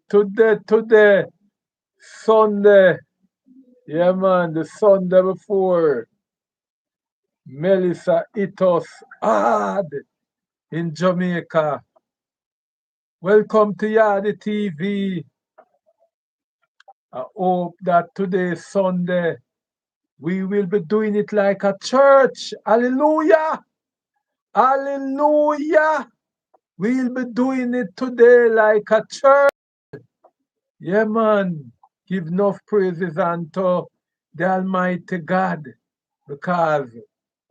Today, Sunday. Yeah, man, the Sunday before Melissa hit us hard in Jamaica. Welcome to Yardi TV. I hope that today, Sunday, we will be doing it like a church. Hallelujah! Hallelujah! We'll be doing it today like a church. Yeah, man. Give enough praises unto the Almighty God because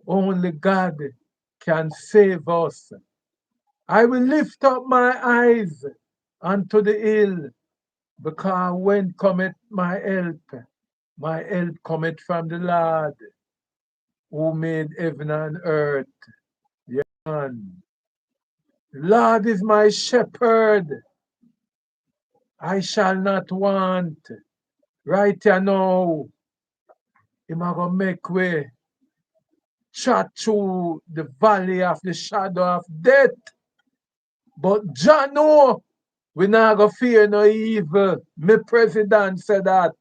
only God can save us. I will lift up my eyes unto the hill because when cometh my help cometh from the Lord who made heaven and earth. Yeah, man. The Lord is my shepherd. I shall not want. Right here now, Him a go make way trot through the valley of the shadow of death. But Jah know we not go fear no evil. Me president said that.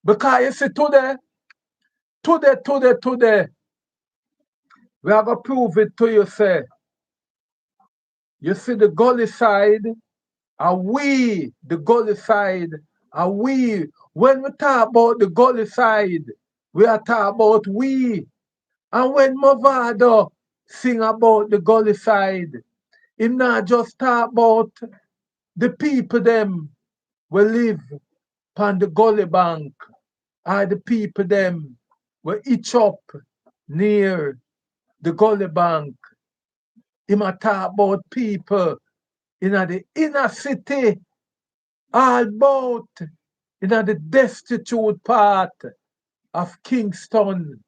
Because you see today, we are going to prove it to you, say. You see the gully side, and we, the gully side, and we, when we talk about the gully side, we are talking about we. And when Movado sing about the gully side, him not just talk about the people them will live upon the gully bank, or the people them will each up near the gully bank. Him a talk about people in the inner city, all about in the destitute part of Kingston,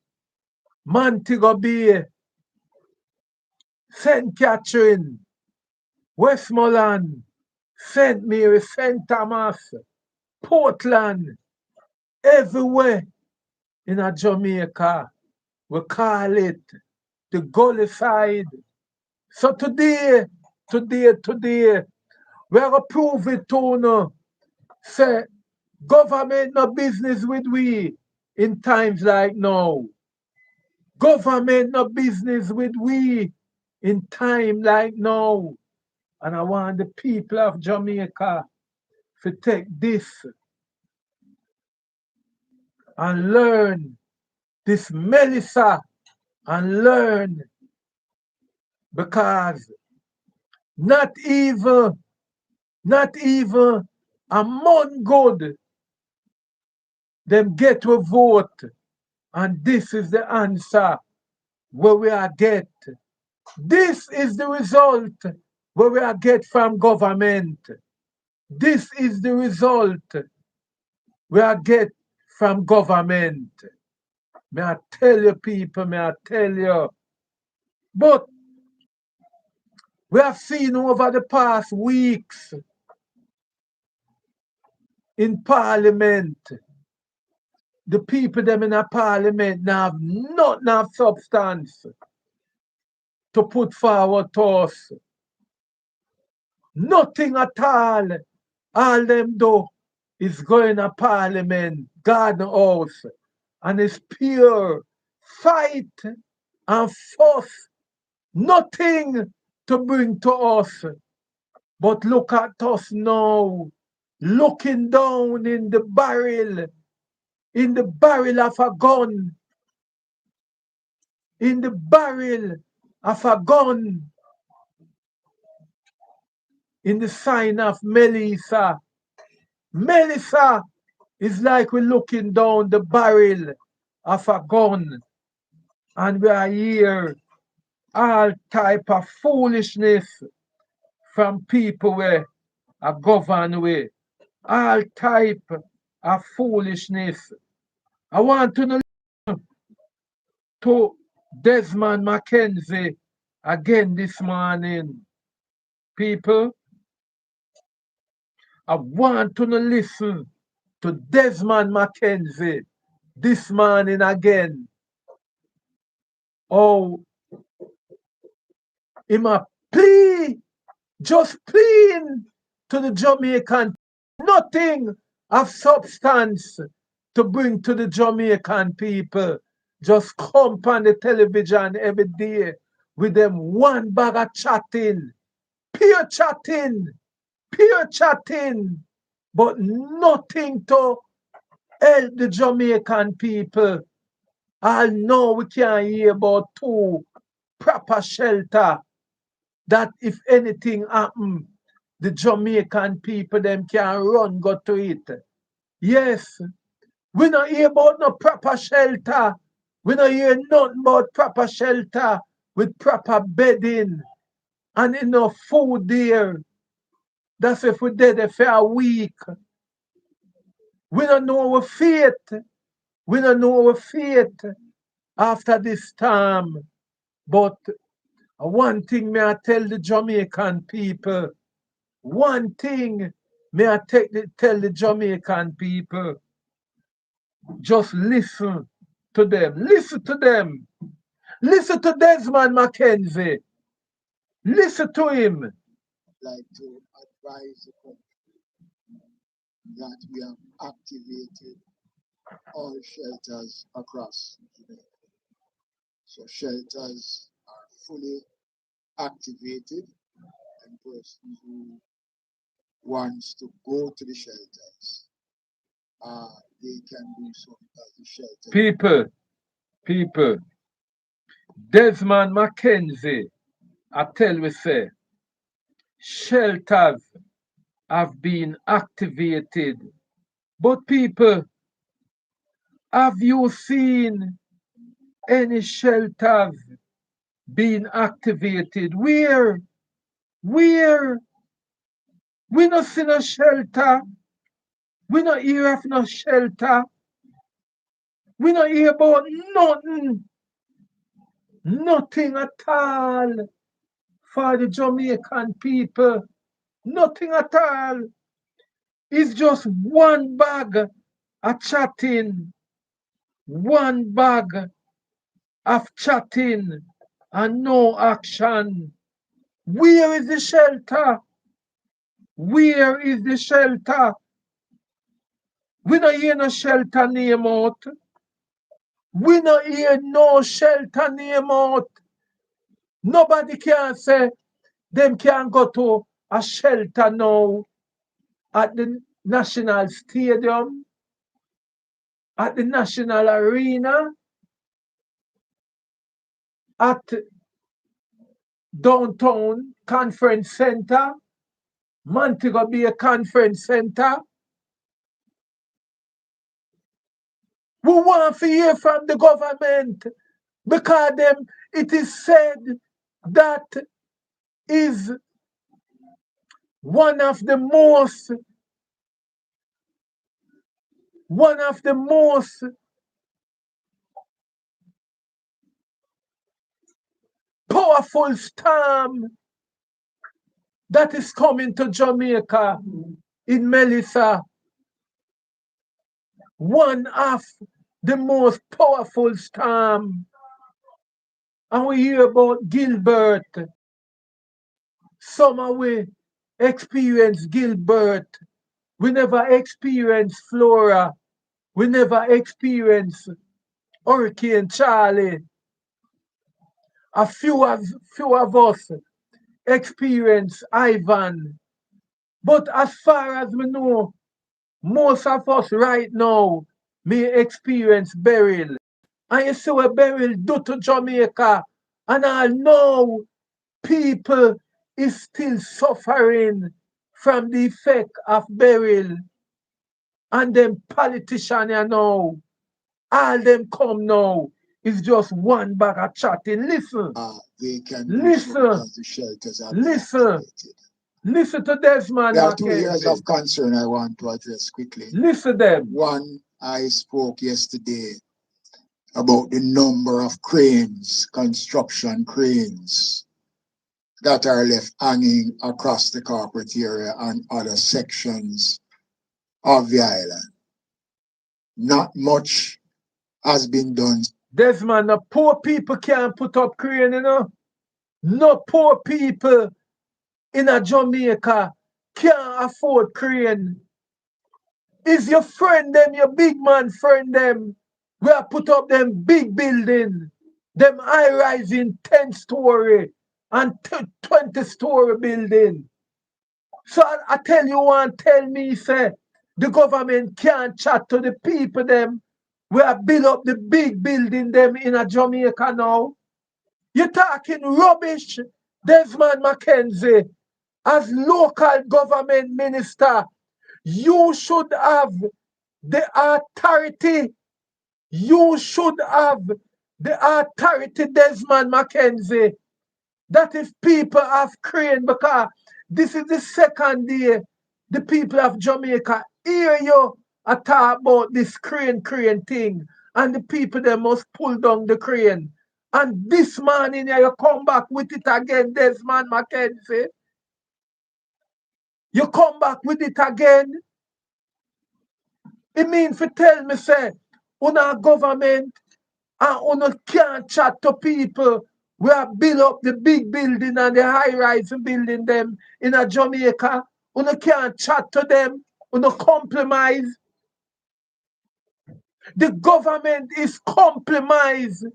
Montego Bay, St. Catherine, Westmoreland, St. Mary, St. Thomas, Portland, everywhere in a Jamaica. We call it the gully side. So today, we are going to prove it to you. Say, government no business with we in times like now. Government no business with we in time like now. And I want the people of Jamaica to take this and learn this Melissa and learn because not even a month good them get to vote and this is the answer where we are get. This is the result where we are get from government. This is the result we are get from government. May I tell you people, may I tell you. But we have seen over the past weeks in parliament, the people them in a parliament now have not enough substance to put forward to us. Nothing at all. All them do is going to parliament, garden house, and it's pure fight and fuss. Nothing to bring to us. But look at us now, looking down in the barrel of a gun, in the barrel of a gun, in the sign of Melissa. Melissa is like we're looking down the barrel of a gun, and we are here all type of foolishness from people where are governed with. All type of foolishness. I want to know to Desmond Mackenzie again this morning. People, I want to listen to Desmond Mackenzie this morning again. Oh, him a plea, just pleading to the Jamaican Nothing of substance to bring to the Jamaican people. Just come on the television every day with them one bag of chatting, pure chatting, pure chatting, but nothing to help the Jamaican people. I know we can hear about two proper shelter that if anything happen, the Jamaican people them can run go to it. Yes, we not hear about no proper shelter. We not hear nothing about proper shelter with proper bedding and enough food there. That's if we're dead for a week. We don't know our fate. We don't know our fate after this storm. But one thing may I tell the Jamaican people, one thing may I tell the Jamaican people, just listen to them. Listen to them. Listen to Desmond Mackenzie. Listen to him. Like to advise the country that we have activated all shelters across Jamaica. So shelters are fully activated, and persons who wants to go to the shelters, they can do so at the shelter. People, Desmond Mackenzie, I tell you, say, shelters have been activated. But people, have you seen any shelters being activated? Where? Where? We not see no shelter. We not hear of no shelter. We not hear about nothing. Nothing at all for the Jamaican people. Nothing at all. It's just one bag of chatting. One bag of chatting and no action. Where is the shelter? Where is the shelter? We not hear no shelter name out. We not hear no shelter name out. Nobody can say them can go to a shelter now at the National Stadium, at the National Arena, at Downtown Conference Center, Montego Bay Conference Center. We want to hear from the government because it is said that is one of the most powerful storm that is coming to Jamaica in Melissa. One of the most powerful storm. And we hear about Gilbert. Some of we experience Gilbert. We never experience Flora. We never experience Hurricane Charlie. A few of us experience Ivan. But as far as we know, most of us right now may experience Beryl. And you see what Beryl do to Jamaica. And I know people is still suffering from the effect of Beryl. And them politicians you know, all them come now is just one bag of chatting. Listen. They can Listen. because the shelters are Listen. activated. Listen to Desmond There are Mackenzie. 2 areas of concern I want to address quickly. Listen them. One, I spoke yesterday about the number of cranes, construction cranes, that are left hanging across the corporate area and other sections of the island. Not much has been done. Desmond, the poor people can't put up crane, you know. No poor people in a Jamaica can't afford crane. Is your friend them, your big man friend them, we have put up them big building, them high rising 10-story and 20-story building. So I tell you one, tell me, say, the government can't chat to the people them. We have built up the big building them in a Jamaica now. You're talking rubbish, Desmond Mackenzie. As local government minister, you should have the authority. You should have the authority, Desmond Mackenzie, that if people have crane, because this is the second day the people of Jamaica hear you talk about this crane thing, and the people they must pull down the crane. And this morning you come back with it again, Desmond Mackenzie. You come back with it again. It means to tell me, say, our government and una can't chat to people. We have built up the big building and the high-rise building them in a Jamaica. Una can't chat to them. Una compromise. The government is compromised.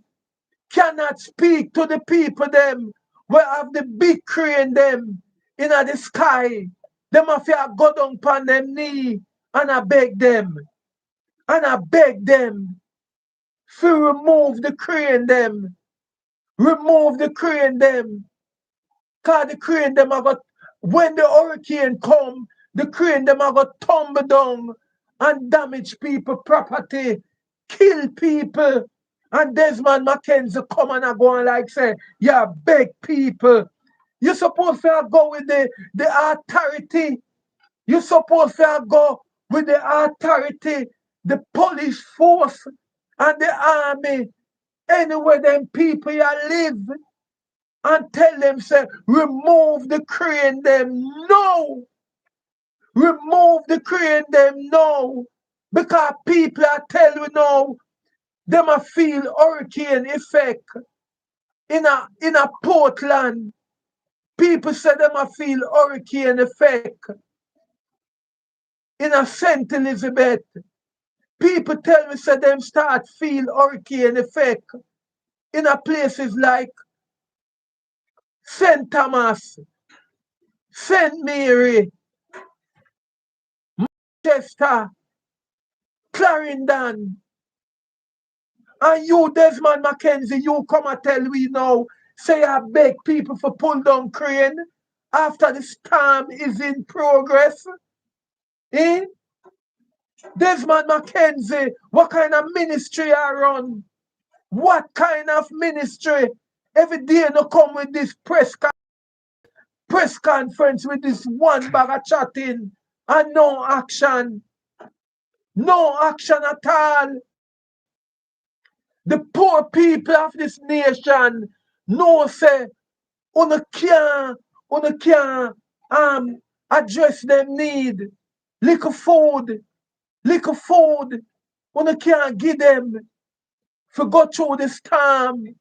Cannot speak to the people them. We have the big crane them in the sky. Them have to go down upon them knee and I beg them. And I beg them to remove the crane them. Remove the crane them. Cause the crane them are got, when the hurricane come, the crane them are got tumble down and damage people property, kill people. And Desmond Mackenzie come and go and like say, yeah, beg people. You supposed to go with the authority. You supposed to go with the authority, the police force and the army, anywhere them people you live, and tell them, say, remove the crane them. No! Remove the crane them. No! Because people are telling you now, them a feel hurricane effect in a Portland. People say them a feel hurricane effect in a St. Elizabeth. People tell me, say, them start feel hurricane effect in a places like St. Thomas, St. Mary, Chester, Clarendon. And you, Desmond Mackenzie, you come and tell we now, say I beg people for pull down crane after the storm is in progress. Eh? Desmond Mackenzie, what kind of ministry I run? What kind of ministry? Every day no come with this press conference with this one bag of chatting and no action. No action at all. The poor people of this nation know say una can address them need. Little food, una can't give them for go through this time.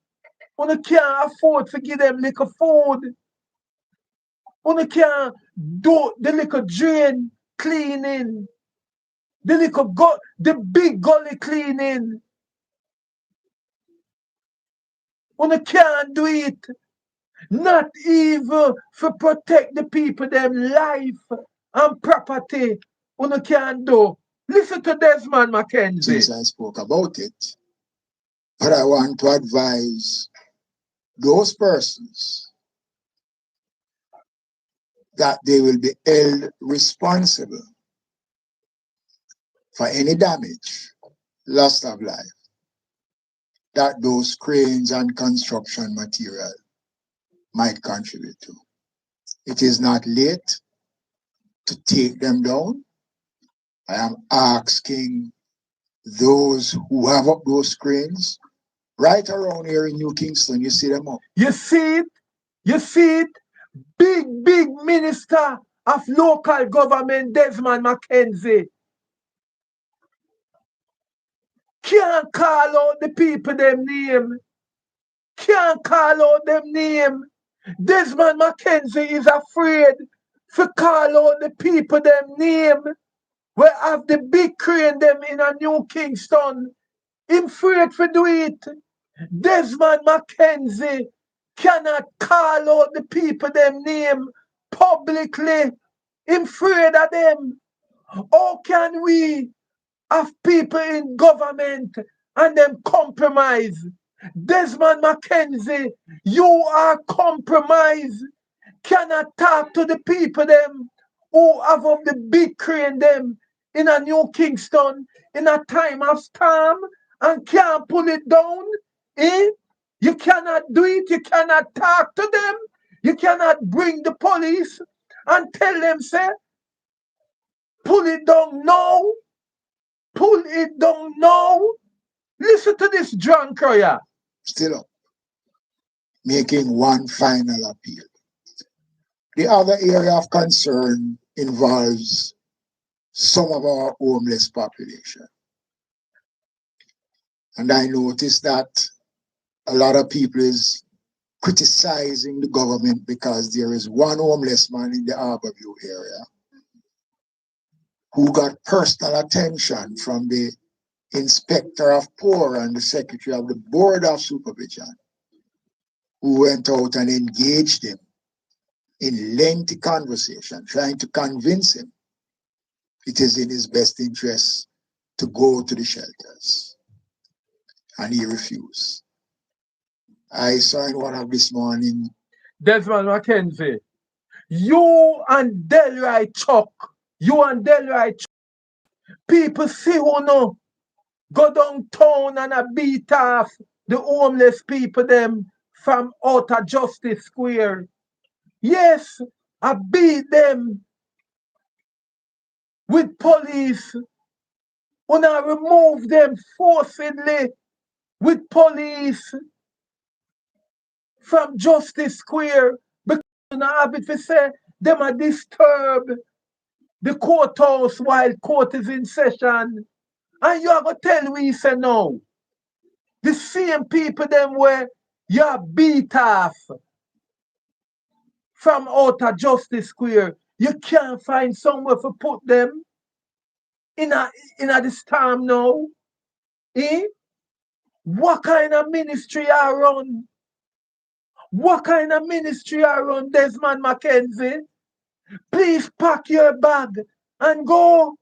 Una can't afford to give them little food. Una can't do the little drain cleaning, the big gully cleaning. Una can't do it. Not even for protect the people, them life and property. Una can't do. Listen to Desmond Mackenzie. Since I spoke about it, but I want to advise those persons that they will be held responsible for any damage, loss of life, that those cranes and construction material might contribute to. It is not late to take them down. I am asking those who have up those cranes right around here in New Kingston, you see them up. You see it? You see it? Big minister of local government, Desmond Mackenzie, can't call out the people them name. Can't call out them name. Desmond Mackenzie is afraid to call out the people them name. We have the big crane them in a New Kingston. Him afraid to do it. Desmond Mackenzie cannot call out the people them name publicly. Him afraid of them. How can we have people in government and them compromise? Desmond Mackenzie, you are compromised. Cannot talk to the people them who have of the big crane them in a New Kingston in a time of storm and can't pull it down. Eh? You cannot do it. You cannot talk to them. You cannot bring the police and tell them, say, pull it down now. Pull it down now. Listen to this drunk crier. Still up, making one final appeal. The other area of concern involves some of our homeless population. And I noticed that a lot of people is criticizing the government because there is one homeless man in the Harborview area who got personal attention from the inspector of poor and the secretary of the board of supervision, who went out and engaged him in lengthy conversation, trying to convince him it is in his best interest to go to the shelters. And he refused. I saw in one of this morning. Desmond Mackenzie, you and Delroy Chuck, people see who know, go downtown and beat off the homeless people them from outer Justice Square. Yes, I beat them with police. Una remove them forcibly with police from Justice Square because una have it to say them are disturb the courthouse while court is in session. And you are going to tell we say no. The same people them where you beat off from outer Justice Square, you can't find somewhere to put them in a this time now. Eh? What kind of ministry are run? What kind of ministry are run, Desmond Mackenzie? Please pack your bag and go.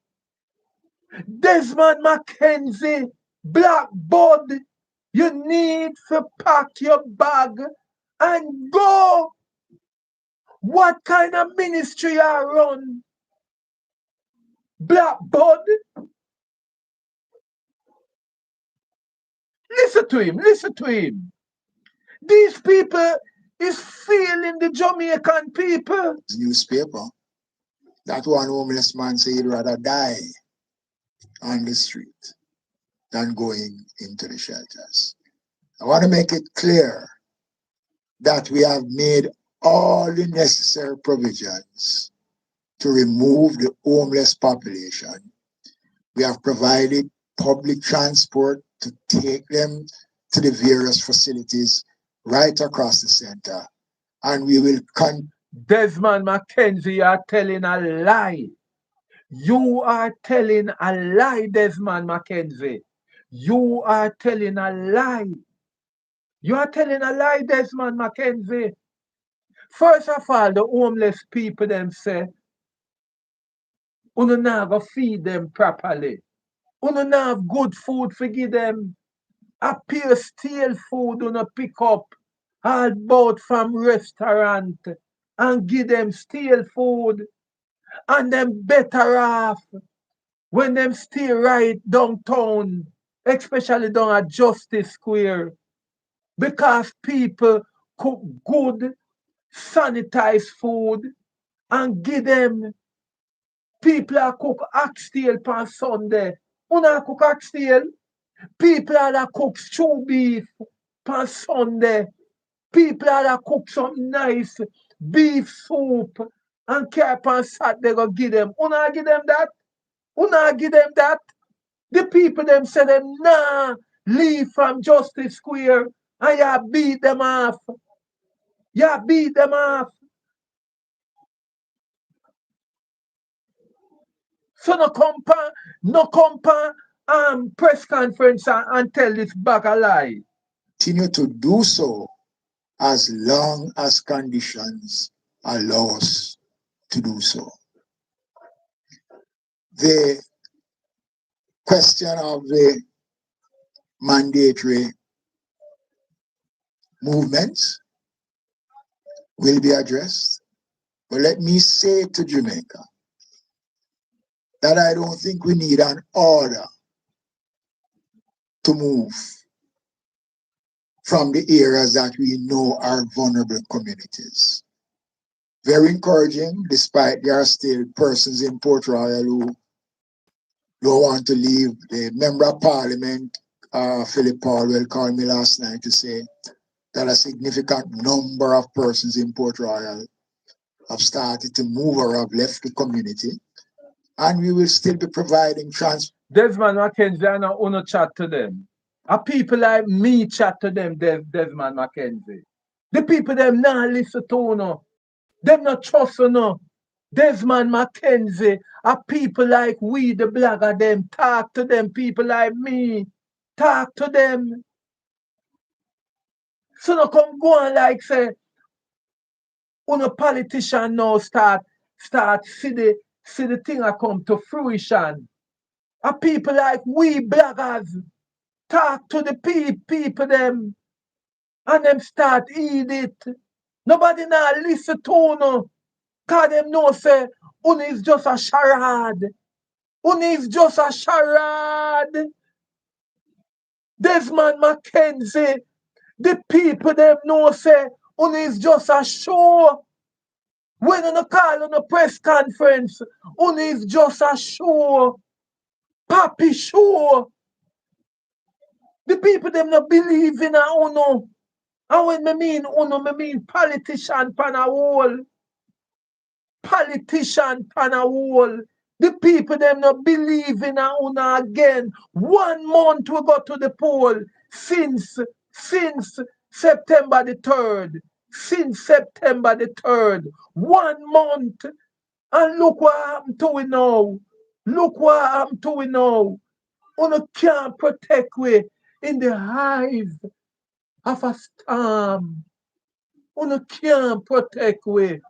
Desmond Mackenzie, Blackboard, you need to pack your bag and go. What kind of ministry are run? Blackboard? Listen to him, listen to him. These people is feeling the Jamaican people. Newspaper, that one homeless man said he'd rather die on the street than going into the shelters. I want to make it clear that we have made all the necessary provisions to remove the homeless population. We have provided public transport to take them to the various facilities right across the center. And we will Desmond Mackenzie, you are telling a lie. You are telling a lie, Desmond Mackenzie. You are telling a lie. You are telling a lie, Desmond Mackenzie. First of all, the homeless people them say, you not go feed them properly. You not have good food for give them. Appear steal food you pick up all bought from restaurant and give them steal food and them better off when them stay right downtown, especially down at Justice Square, because people cook good, sanitized food and give them. People are cook oxtail on Sunday. Una cook oxtail. People are that cook stew beef on Sunday. People are that cook some nice beef soup and carry on Saturday go give them. Una give them that? Una give them that? The people them say them nah leave from Justice Square and you beat them off. You beat them off. So no compa press conference and tell this bag a lie. Continue to do so as long as conditions allow us to do so. The question of the mandatory movements will be addressed. But let me say to Jamaica that I don't think we need an order to move from the areas that we know are vulnerable communities. Very encouraging, despite there are still persons in Port Royal who don't want to leave. The Member of Parliament, Philip Paulwell, called me last night to say that a significant number of persons in Port Royal have started to move or have left the community. And we will still be providing transport. Desmond Mackenzie, I don't want to chat to them. A people like me chat to them, Desmond Mackenzie. The people them not listen to no. Them not trust no. Desmond Mackenzie, a people like we, the blogger, them talk to them. People like me, talk to them. So no come go on like say, a politician now start see the thing a come to fruition. A people like we bloggers talk to the people them and them start eat it. Nobody now listen to no. Cause them know say Uni is just a charade. Uni is just a charade. Desmond Mackenzie, the people them know say Uni is just a show. When you call on a press conference, Uni is just a show. Papi show. The people them not believe in a Uno. And when me mean Uno, me mean politician pan a wall. Politician pan a wall. The people them not believe in a Uno again. 1 month we go to the poll since September the 3rd. Since September the 3rd. 1 month. And look what happened to we now. Look what happened to we now. Uno can't protect we in the hive of a storm. Uno can't protect we.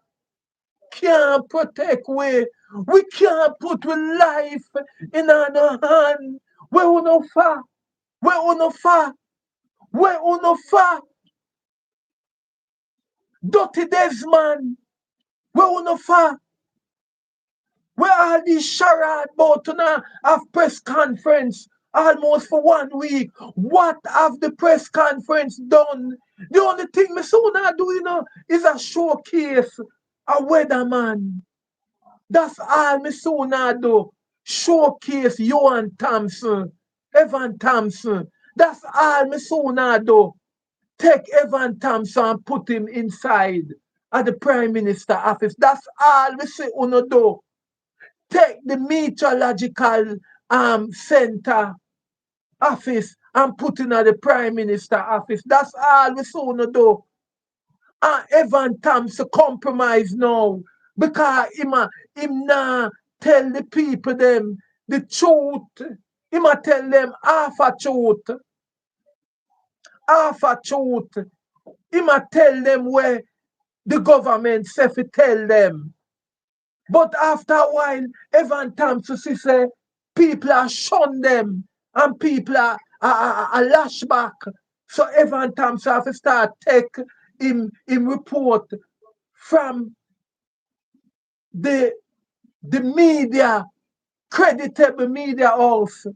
Can't protect we. We can't put we life in our hand. Where uno fa? Where uno fa? Where uno fa? Dirty Desmond. Where uno fa? Where all these charade about to have press conference almost for 1 week? What have the press conference done? The only thing me so not do, is a showcase a weatherman. That's all me so not do. Showcase Johan Thompson, Evan Thompson. That's all me so not do. Take Evan Thompson and put him inside at the Prime Minister office. That's all me say uno do. Take the meteorological center office and put in at the Prime Minister office. That's all we soon do. And Evan Thompson compromise now because him nah tell the people them the truth. Him a tell them half a truth. Half a truth. Him a tell them where the government say fi tell them. But after a while, Evan Thompson say people are shun them and people are lash back. So Evan Thompson have to start take him report from the media, creditable media house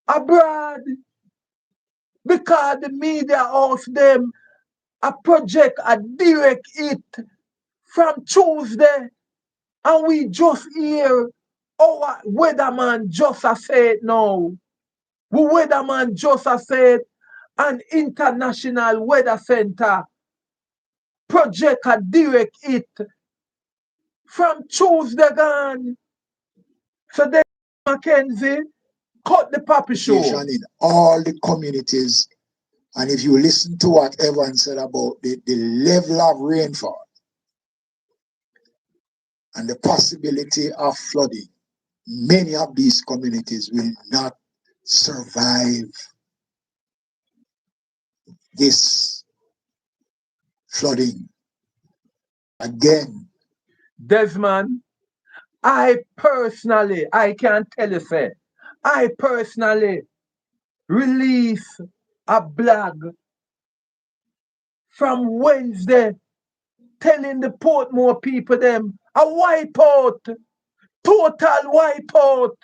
abroad because the media house them a project a direct hit from Tuesday. And we just hear our weatherman just a said now. We weatherman just a said an international weather center project a direct hit from Tuesday gone. So then Mackenzie cut the puppy show. In all the communities. And if you listen to what Evan said about the level of rainfall and the possibility of flooding, many of these communities will not survive this flooding again. Desmond, I can tell you, say, I personally release a blog from Wednesday telling the Portmore people them a wipeout, total wipeout.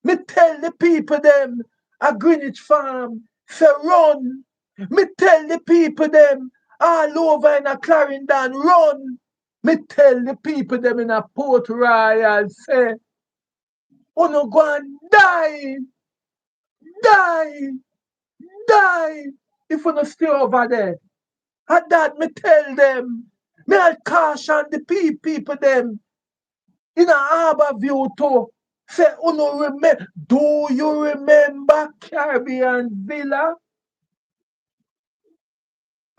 Me tell the people them a Greenwich Farm, say run. Me tell the people them all over in a Clarendon, run. Me tell the people them in a Port Royal, say, uno go and die, die, die, if uno stay over there. And that me tell them, me I caution the people them in a Harbour View too. Say, do you remember Caribbean Villa?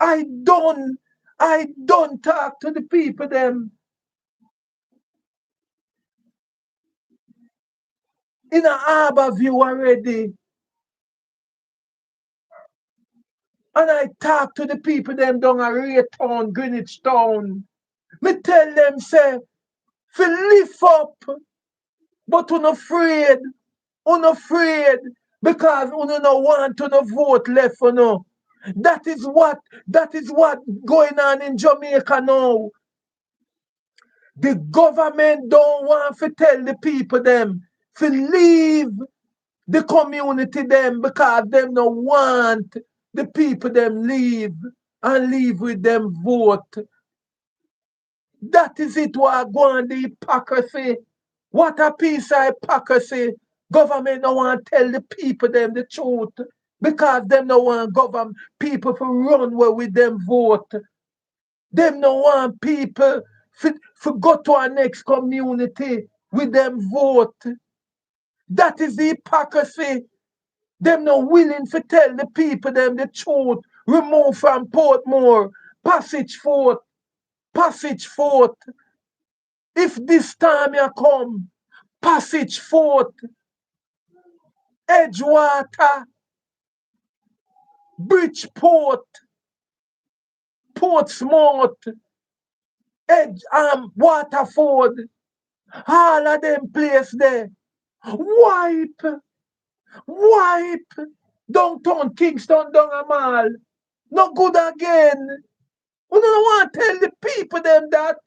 I don't, I don't talk to the people them in a Harbour View already. And I talk to the people them down a Raytown, Greenwich Town. Me tell them, say, fi lift up, but unafraid, because uno no want to no vote left for no. That is what going on in Jamaica now. The government don't want to tell the people them to leave the community them because them no want the people them leave and leave with them vote. That is it what go on the hypocrisy. What a piece of hypocrisy. Government don't want to tell the people them the truth because them no want government people to run where with them vote. Them no want people to go to our next community with them vote. That is the hypocrisy. Them no willing to tell the people them the truth. Remove from Portmore, Passage Fort, Passage Fort. If this time you come, Passage Fort, Edgewater, Bridgeport, Portsmouth, Waterford, all of them place there. Wipe, wipe, downtown Kingston down a mall. No good again. We don't want to tell the people them that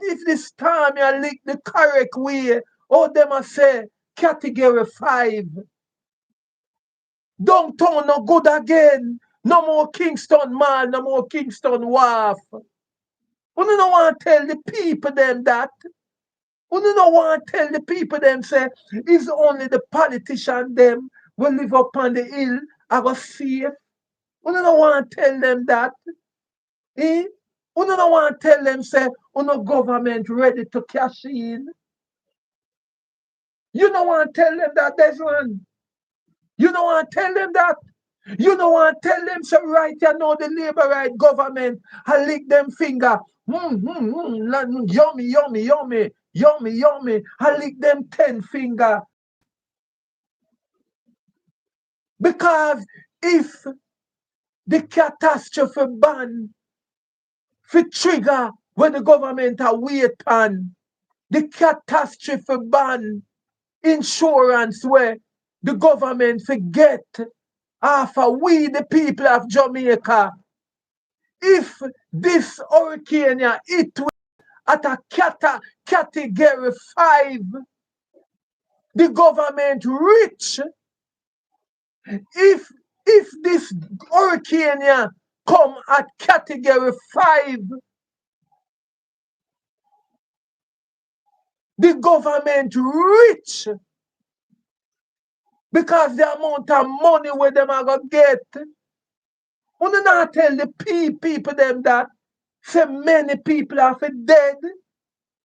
if this time you lick the correct way, or them a say category 5. Downtown no good again. No more Kingston Mall, no more Kingston Wharf. We don't want to tell the people them that. We don't want to tell the people them say it's only the politician them will live up on the hill and go safe. We don't want to tell them that. Eh? We don't want to tell them say no government ready to cash in. You don't want to tell them that, Desmond. You don't want to tell them that. You don't want to tell them, so right you know the labor right government I lick them finger. Yummy, yummy, yummy, yummy, yummy. I lick them 10 finger. Because if the catastrophe ban for trigger when the government are wait on, the catastrophe ban insurance where the government forget after we the people of Jamaica. If this hurricane hit at a category 5, the government rich. If this hurricane come at category 5, the government rich because the amount of money where them are gonna get. We do not tell the people them that so many people are for dead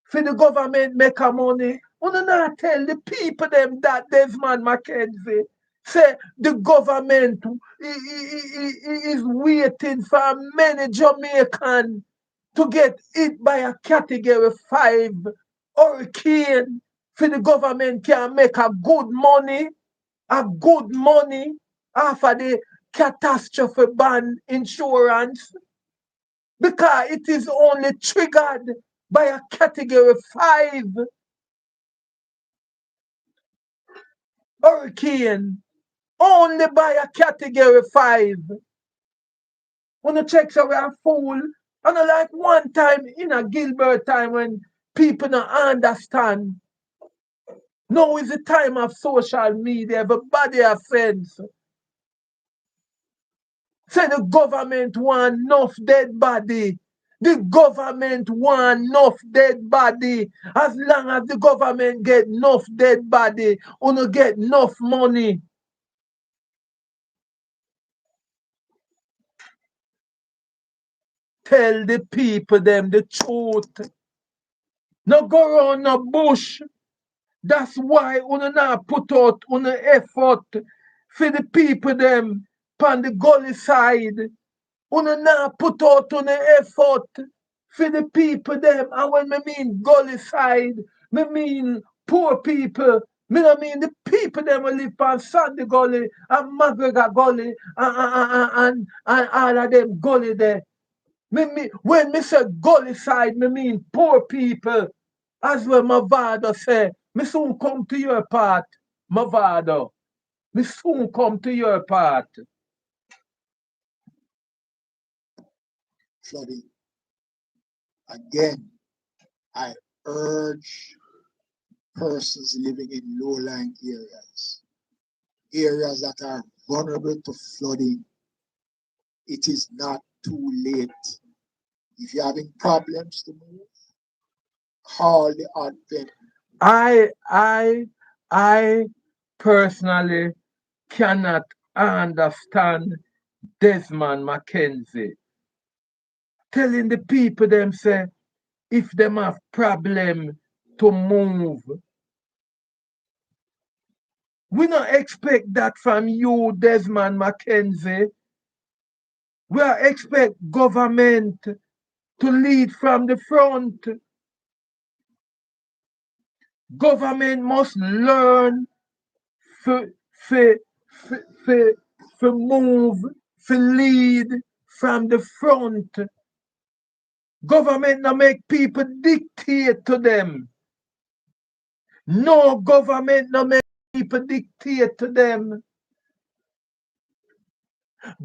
for the government make a money. We do not tell the people them that Desmond Mackenzie say the government is waiting for many Jamaicans to get hit by a category 5 hurricane For the government can make a good money after the catastrophe bond insurance because it is only triggered by a category 5 hurricane. Only by a category 5. When you check so we are fool. And like one time in a Gilbert time when people don't understand. Now is the time of social media. Everybody have sense. Say the government want enough dead body. The government want enough dead body. As long as the government get enough dead body, you get enough money. Tell the people them the truth. No go around no bush. That's why you not put out effort for the people them on the gully side. You not put out effort for the people them. And when me mean gully side, me mean poor people. Me no mean the people them who live on Sandy Gully and McGregor Gully and all of them gully there. When me say gully side, me mean poor people. As well Mavado say, me soon come to your part, Mavado. Me soon come to your part. Flooding. Again, I urge persons living in low-lying areas that are vulnerable to flooding. It is not too late. If you're having problems to move, call the advent. I personally cannot understand Desmond Mackenzie telling the people them say if them have problem to move. We don't expect that from you, Desmond Mackenzie. We expect government to lead from the front. Government must learn to move, to lead from the front. Government not make people dictate to them. No government not make people dictate to them.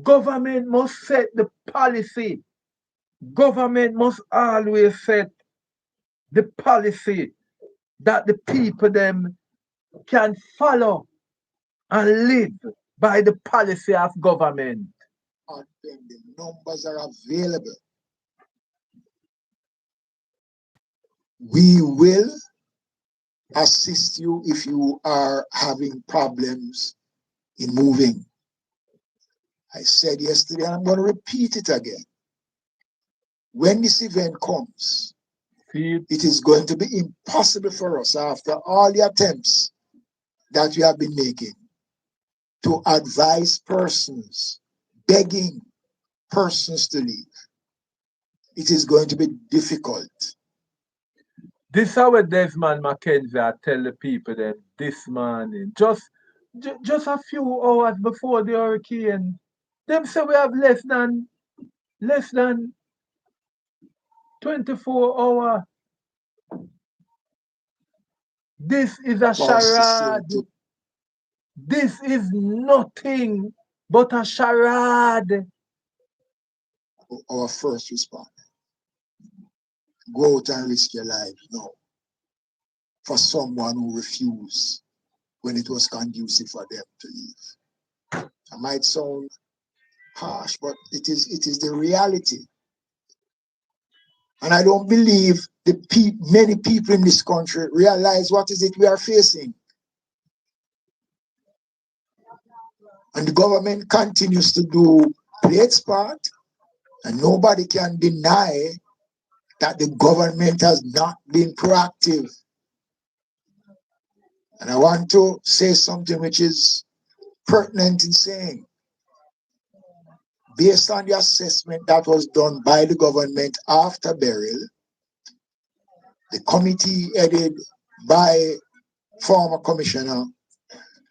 Government must set the policy. Government must always set the policy that the people them can follow and live by the policy of government. Advent, the numbers are available. We will assist you if you are having problems in moving. I said yesterday, and I'm going to repeat it again. When this event comes, it is going to be impossible for us, after all the attempts that we have been making, to advise persons, begging persons to leave. It is going to be difficult. This is how Desmond Mackenzie I tell the people that this morning, just a few hours before the hurricane, them say we have less than 24 hours. This is a charade. This is nothing but a charade. Our first response. Go out and risk your life now for someone who refused when it was conducive for them to leave. It might sound harsh, but it is the reality. And I don't believe many people in this country realize what is it we are facing. And the government continues to play its part, and nobody can deny that the government has not been proactive. And I want to say something which is pertinent in saying, based on the assessment that was done by the government after burial, the committee headed by former commissioner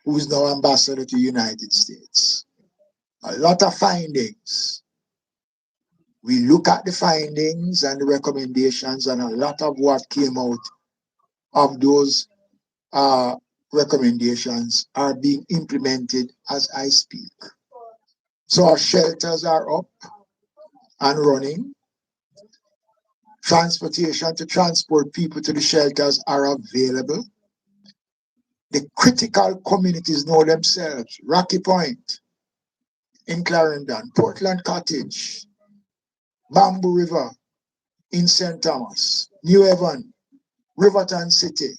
who's now ambassador to the United States. A lot of findings. We look at the findings and the recommendations, and a lot of what came out of those recommendations are being implemented as I speak. So our shelters are up and running. Transportation to transport people to the shelters are available. The critical communities know themselves. Rocky Point in Clarendon, Portland Cottage, Bamboo River in St. Thomas, New Haven, Riverton City,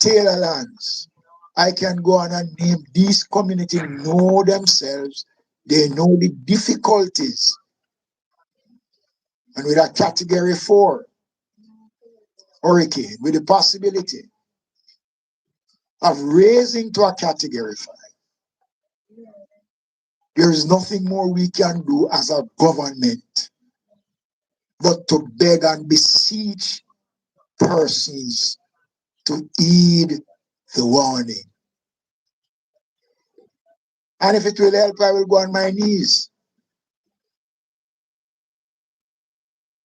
Taylorlands. I can go on and name these communities know themselves. They know the difficulties. And with a category 4 hurricane, with the possibility of raising to a category 5, there is nothing more we can do as a government but to beg and beseech persons to heed the warning. And if it will help, I will go on my knees.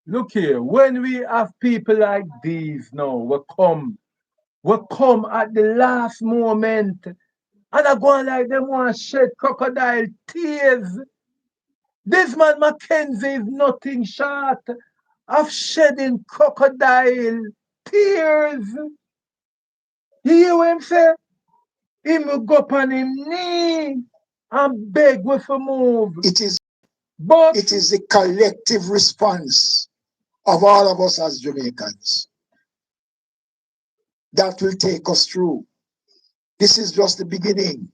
Look here, when we have people like these now, we come at the last moment, and I go on like them want to shed crocodile tears. This man Mackenzie is nothing short of shedding crocodile tears. You hear what I'm saying? He will go up on him knee and beg with a move. It is But the collective response of all of us as Jamaicans that will take us through. This is just the beginning.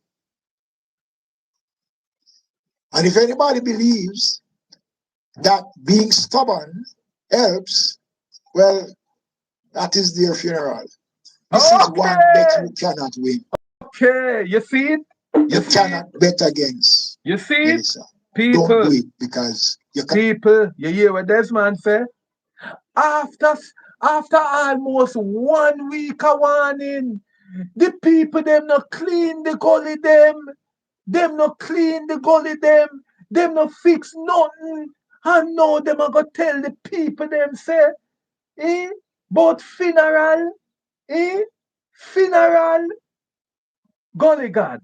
And if anybody believes that being stubborn helps, well, that is their funeral. This is one bet you cannot win. Okay, you see it? You cannot bet against. You see it? Melissa. People, don't do it because you can. People, you hear what this man say? After almost 1 week of warning, the people them not clean the gully them not clean the gully them not fix nothing. And now them are gonna tell the people them say, about funeral, funeral, GULLY-GOD.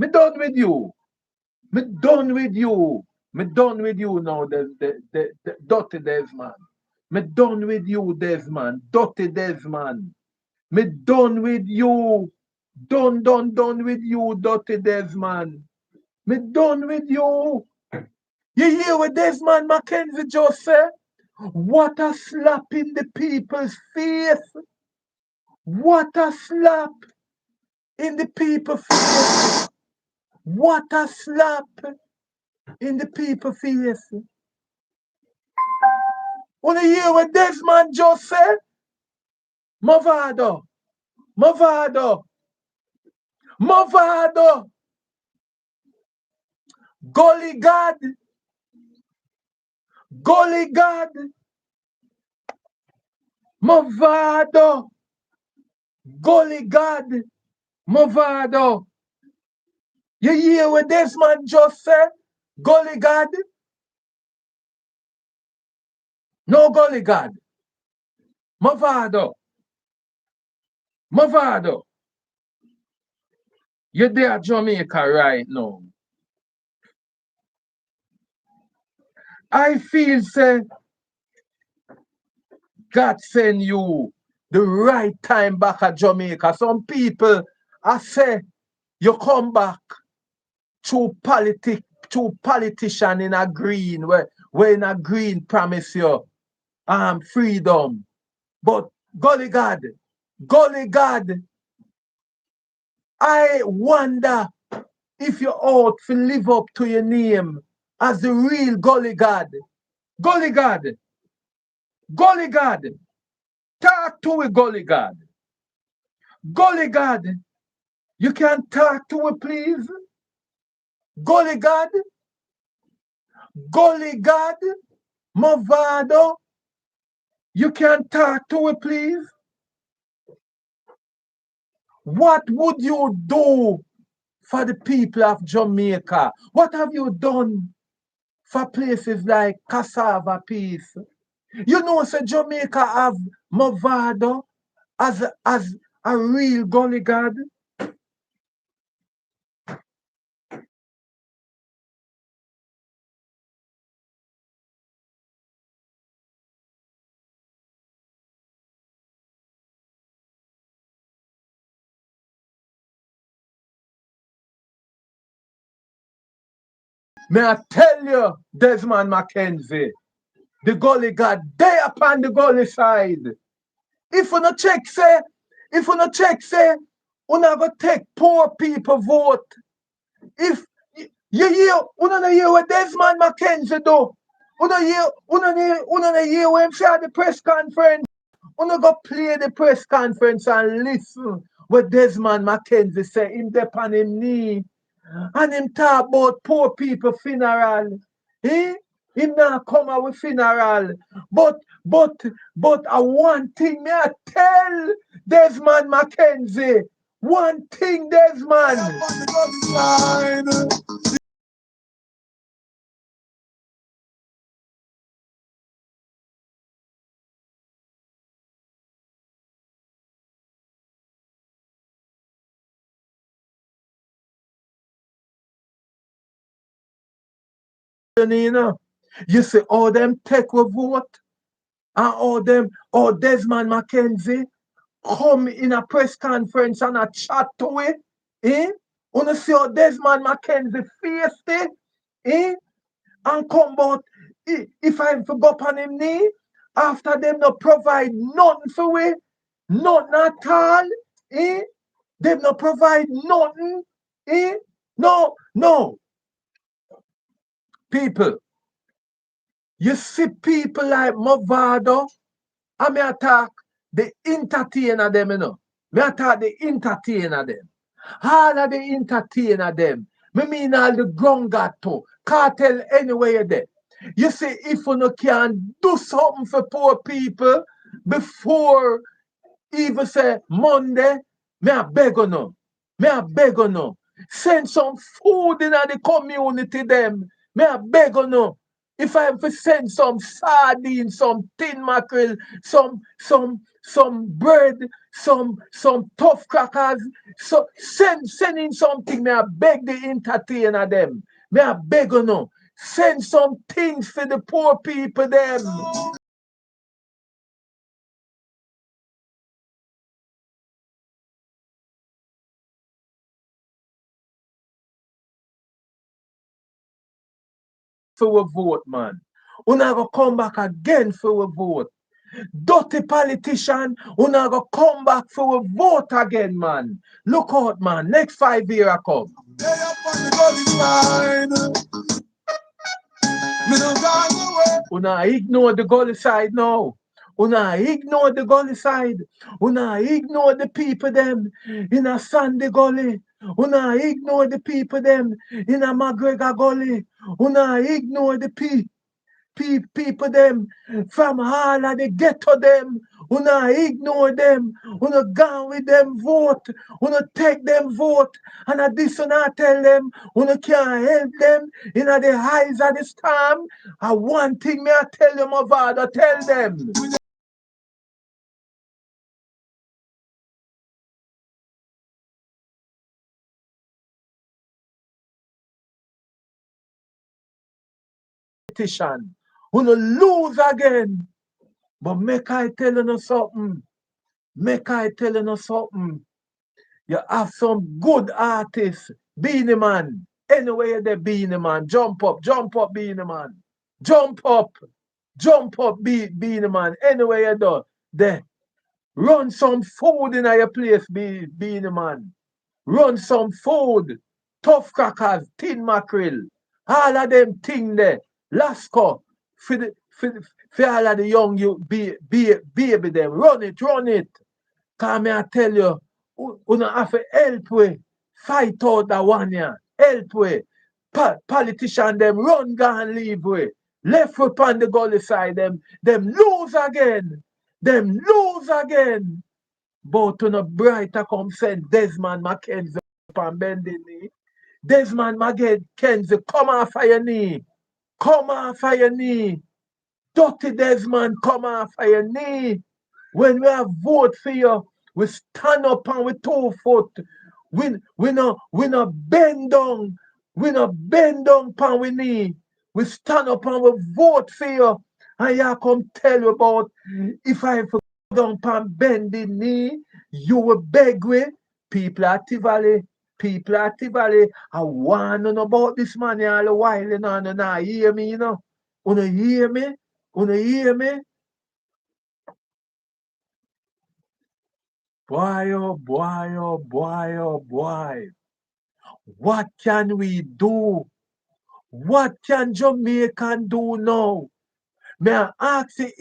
Me done with you. Me done with you. Me done with you now, the dirty Desmond. Me done with you, Desmond. Dirty Desmond. Me done with you. Done with you, dirty Desmond. Me done with you. You hear what Desmond Mackenzie just said? What a slap in the people's face. What a slap in the people's face. What a slap in the people's face. Wanna hear what Desmond just said? Movado. Movado. Movado. GULLY-GOD. GULLY-GOD. Movado. GULLY-GOD. Movado. You hear what Desmond just said? GULLY-GOD. No GULLY-GOD. Movado. Movado. You're there at Jamaica right now. I feel say God send you the right time back at Jamaica. Some people I say you come back to politician in a green where in a green promise you freedom. But GULLY-GOD, GULLY-GOD, I wonder if you ought to live up to your name as the real GULLY-GOD. GULLY-GOD. GULLY-GOD. Talk to a GULLY-GOD. GULLY-GOD. You can talk to it, please. GULLY-GOD. GULLY-GOD. Movado. You can talk to it, please. What would you do for the people of Jamaica? What have you done for places like Cassava Peace? You know, say Jamaica have Movado as a real gully god. May I tell you, Desmond Mackenzie, the gully god, they upon the gully side. If you no check, say, una go take poor people vote. If you hear, una no hear what Desmond Mackenzie do. Una hear what him say at the press conference. Una go play the press conference and listen what Desmond Mackenzie say. Him dep on him knee and him talk about poor people funeral. Eh? Him not come out with funeral. But but but one thing me I tell Desmond Mackenzie. One thing, Desmond. You know, you see all them take a vote and all Desmond Mackenzie come in a press conference and a chat to it. Eh? Wanna see how Desmond Mackenzie faced it? Eh? And come out if I forgot on him knee, after them not provide nothing for we, nothing at all. Eh? Them not provide nothing. Eh? No, no. People, you see people like Movado, and me attack the entertainer them, you know. Me attack the entertainer them. All of the entertainer them. Me mean all the gongato, cartel anywhere there. You see, if you no can do something for poor people before even say Monday, me I beg on no. Me I beg on no. Send some food in the community them. Me I beg on no. If I have to send some sardines, some tin mackerel, some bread, some tough crackers, so send in something. Me I beg the entertainer them. Me I beg on no. Send some things for the poor people them. For a vote, man. Una go come back again for a vote. Dirty politician, una go come back for a vote again, man. Look out, man. Next 5 years I come. Una ignore the gully side now. Una ignore the gully side. Una ignore the people them in a Sandy Gully. Una ignore the people them in a McGregor Gully. Una ignore the people them from all of the ghetto them. Una ignore them. Una gone with them vote. Una take them vote. And at this one I tell them, una can't help them in the eyes of the storm. And one thing me I tell them, my father, tell them. Politician, una lose again. But make I tell you something. Make I tell you something. You have some good artists. Beanie Man. Anyway, the Beanie Man. Jump up, Beanie Man. Jump up, Beanie Man. Anyway, you do. There. Run some food in your place, Beanie Man. Run some food. Tough crackers, tin mackerel. All of them thing there. Lasco. For all of the young you baby them. Run it. Cause me I tell you, una have to help we fight out that one year. Help we. Politician them run gone leave we. Left we on the gully side them lose again. Them lose again. But on a brighter come send Desmond Mackenzie up and bending knee. Desmond Mackenzie, come off of your knee. Come off of your knee. Dirty Desmond, come off of your knee. When we have vote for you, we stand up and we 2 foot. We no bend down. We no bend down pan we knee. We stand up and we vote for you. And you come tell you about if I for down pan bending knee, you will beg we. People at Tivoli, people at Tivoli, I want to know about this man all the while, you know, and you hear me, you know. Wanna hear me? Wanna hear me? Boy, oh boy, oh boy, oh boy. What can we do? What can Jamaican do now? May I ask the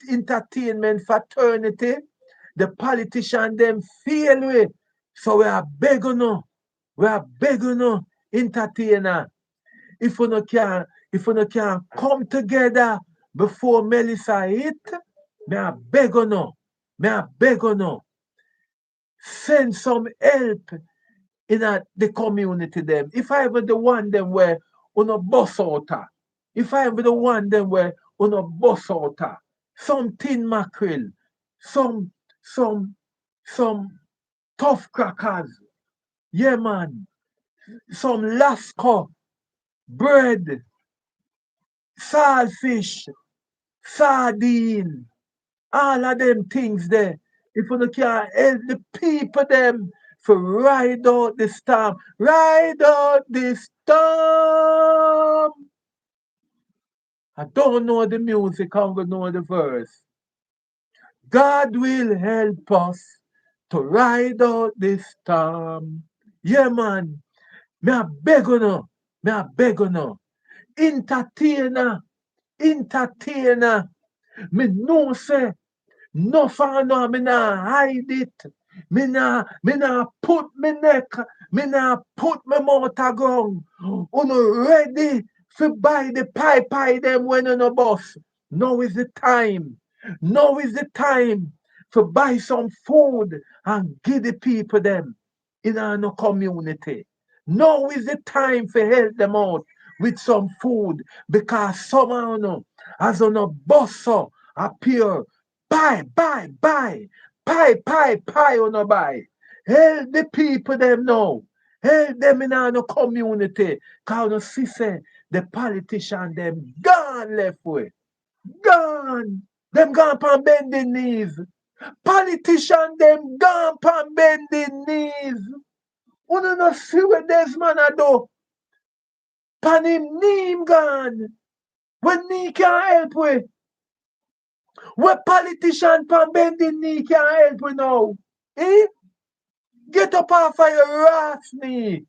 entertainment fraternity, the politician them fail with. So we are begging you, we are begging you, entertainer. If we no can, if we no can come together before Melissa hit, may I beg you, may I beg you, send some help in the community them. If I ever the one them where on a bus out, if I ever the one them where on a bus out, some tin mackerel, some some some tough crackers, yeah man, some lasco, bread, saltfish, sardine, all of them things there. If you can help the people them to ride out the storm, ride out the storm. I don't know the music, I'm gonna know the verse. God will help us to ride out the storm. Yeah, man. Me a beg you now. Me a beg you now. Entertainer, entertainer. Me know say no for no, me nah hide it. Me nah put me neck, me nah put me mouth a ground. Uno ready to buy the pie them when on a bus. Now is the time. Now is the time to buy some food and give the people them in our community. Now is the time to help them out with some food because somehow no, as on a bus appear buy on a buy. Help the people them now. Help them in our community. Cause you see say the politician them gone left way. Gone. Them gone pan bending knees. Politician them gone pan bending knees. You no see what this man a do. Pan him knee him gone. When knee can't help with. What politician pan bending knee can't help with now. Eh? Get up off of your ass knee.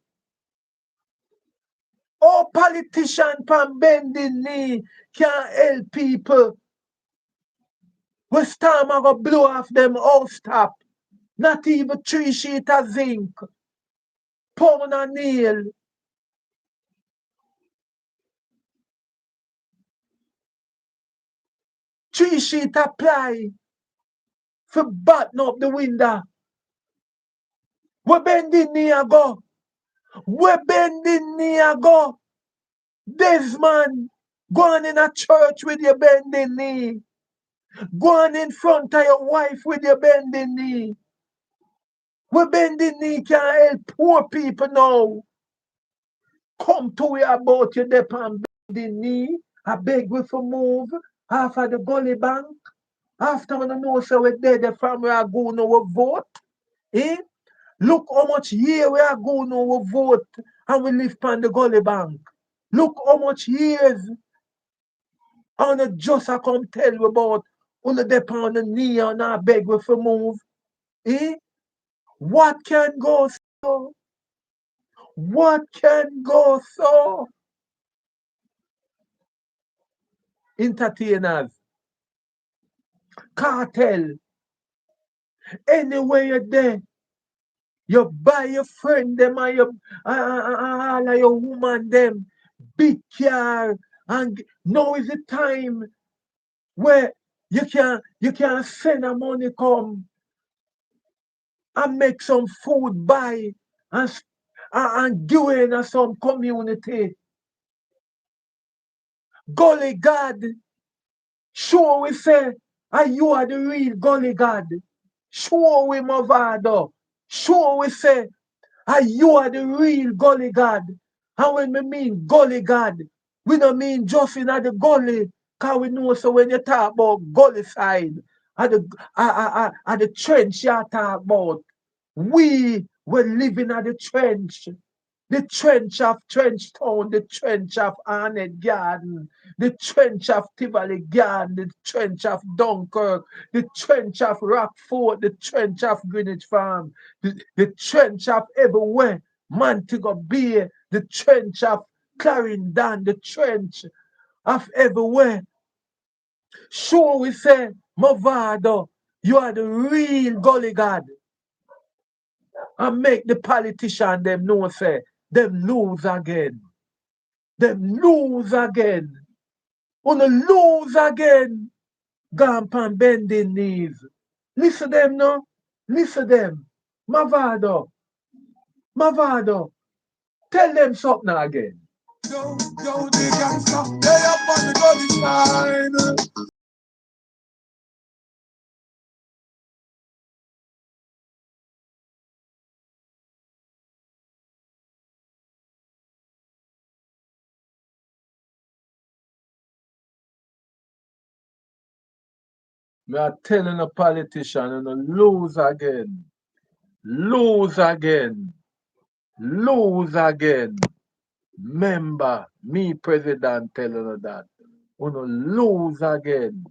Oh, politician pan bending knee can't help people. We storm a go blow off them house top. Not even 3 sheet of zinc. Pound a nail. 3 sheet of ply. For button up the window. We bending knee a go. We bending knee a go. Desmond, go on in a church with your bending knee. Go on in front of your wife with your bending knee. We bending knee can help poor people now. Come to we about your dep and bending knee. I beg we for move half of the gully bank. After we know so we dead from we are going to vote. Eh? Look how much year we are going to vote and we live on the gully bank. Look how much years. And just I come tell you about on the dep on the knee and I beg we for move. Eh? What can go so? What can go so? Entertainers, cartel, anywhere you're there, you buy your friend them and all of your woman them, big car, and now is the time where you can send a money come. and make some food buy and, and give in some community. Gully God, show we say, and you are the real Gully God. Show we Movado. Show we say, and you are the real Gully God. And when we mean Gully God, we don't mean just in the gully. Because we know so when you talk about gully side, at the trench you talk about, we were living at the trench. The trench of Trenchtown, the trench of Arnett Garden, the trench of Tivoli Garden, the trench of Dunkirk, the trench of Rockford, the trench of Greenwich Farm, the trench of everywhere, Montego Bay, the trench of Clarendon, the trench of everywhere. Sure, we say, Movado, you are the real gully god. And make the politician them know say, them lose again. Them lose again. Wanna lose again. Gone pan bending knees. Listen them no. Listen them. Mavado. Mavado. Tell them something again. Yo, they can stop. They up on the gully side. Me are telling a politician and lose again. Lose again. Lose again. Member, me president telling her that. Wanna lose again.